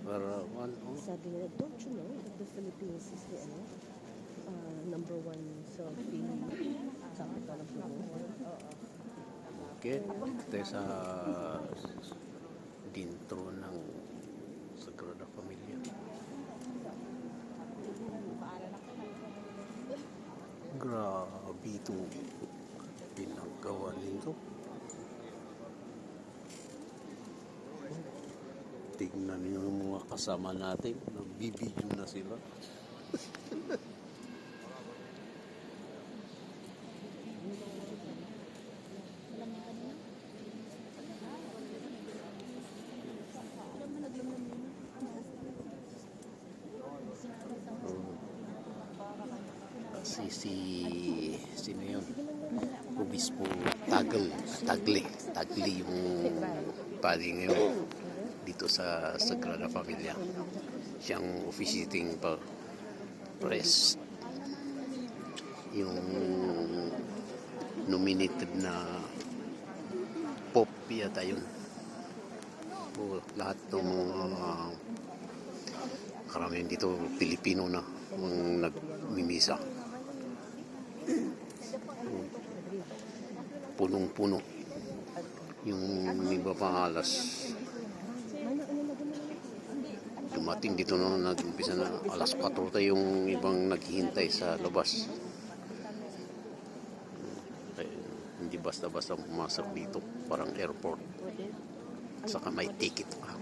Para Sabi nila, don't you know that the Philippines is the number one selfie capital of the world? okay, tayo sa dintro ng Sagrada Familia. Grabe ito pinagawa nito. Tignan niyo yung mga kasama natin. Nagbibideo na sila. Sino yun? Obispo Tagle yung pari ngayon dito sa Sagrada Familia. Siyang officiating press. Yung nominated na Pope yata yun. Lahat ng mga karamihan dito Pilipino na ang nagmimisa. Punong-puno yung iba pa alas dumating dito na nag-umpisa na alas 4 yung ibang naghihintay sa labas. Hindi basta-basta pumasok dito, parang airport, saka may ticket pa.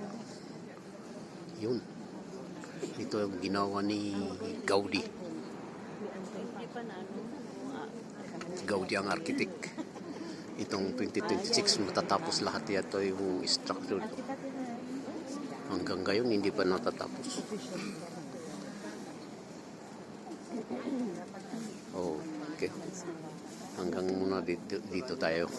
Yun, ito yung ginawa ni Gaudi ang architect. Itong 2026 matatapos lahat ito yung structure. Hanggang ngayon hindi pa natatapos. Okay. Hanggang muna dito tayo.